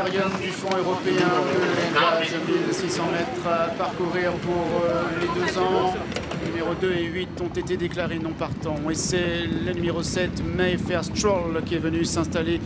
l'intérieur du fond européen de l'élevage. 1600 mètres à parcourir pour les 2 ans. Les numéros 2 et 8 ont été déclarés non partants. Et c'est le numéro 7, Mayfair Stroll, qui est venu s'installer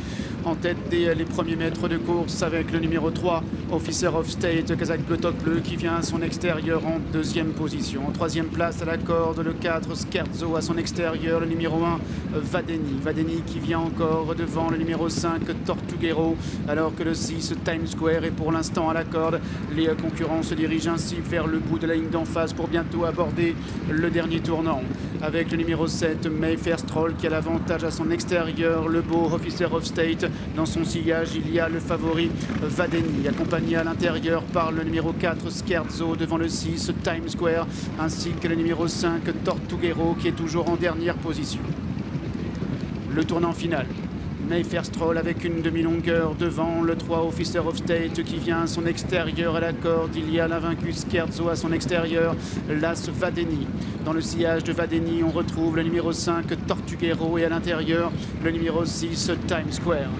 en tête des les premiers mètres de course avec le numéro 3, Officer of State, Kazakh Peloton bleu, qui vient à son extérieur en 2e position. En 3e place à la corde, le 4, Scherzo à son extérieur, le numéro 1, Vadeni. Vadeni qui vient encore devant le numéro 5, Tortuguero, alors que le 6, Times Square est pour l'instant à la corde. Les concurrents se dirigent ainsi vers le bout de la ligne d'en face pour bientôt aborder le dernier tournant. Avec le numéro 7, Mayfair Stroll qui a l'avantage à son extérieur, le beau Officer of State. Dans son sillage, il y a le favori Vadeni, accompagné à l'intérieur par le numéro 4, Scherzo, devant le 6, Times Square, ainsi que le numéro 5, Tortuguero, qui est toujours en dernière position. Le tournant final. Mayfair Stroll avec une demi-longueur devant le 3 Officer of State qui vient à son extérieur à la corde. Il y a l'invaincu Scherzo à son extérieur, l'As Vadeni. Dans le sillage de Vadeni, on retrouve le numéro 5 Tortuguero et à l'intérieur le numéro 6 Times Square.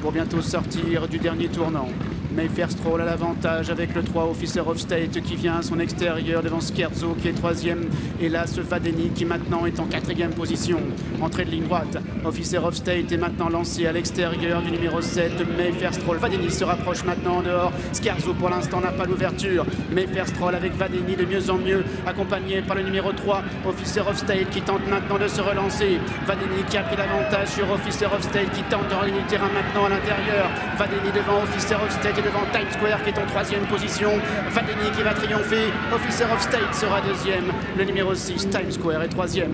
Pour bientôt sortir du dernier tournant. Mayfair Stroll a l'avantage avec le 3 Officer of State qui vient à son extérieur devant Scherzo qui est 3e et là ce Vadeni qui maintenant est en 4e position. Entrée de ligne droite, Officer of State est maintenant lancé à l'extérieur du numéro 7, Mayfair Stroll. Vadeni se rapproche maintenant en dehors. Scherzo pour l'instant n'a pas l'ouverture. Mayfair Stroll avec Vadeni de mieux en mieux, accompagné par le numéro 3, Officer of State qui tente maintenant de se relancer. Vadeni qui a pris l'avantage sur Officer of State qui tente de regagner le terrain maintenant à l'intérieur. Vadeni devant Officer of State et devant Times Square qui est en 3e position. Vadeni qui va triompher. Officer of State sera 2e. Le numéro 6, Times Square, est 3e.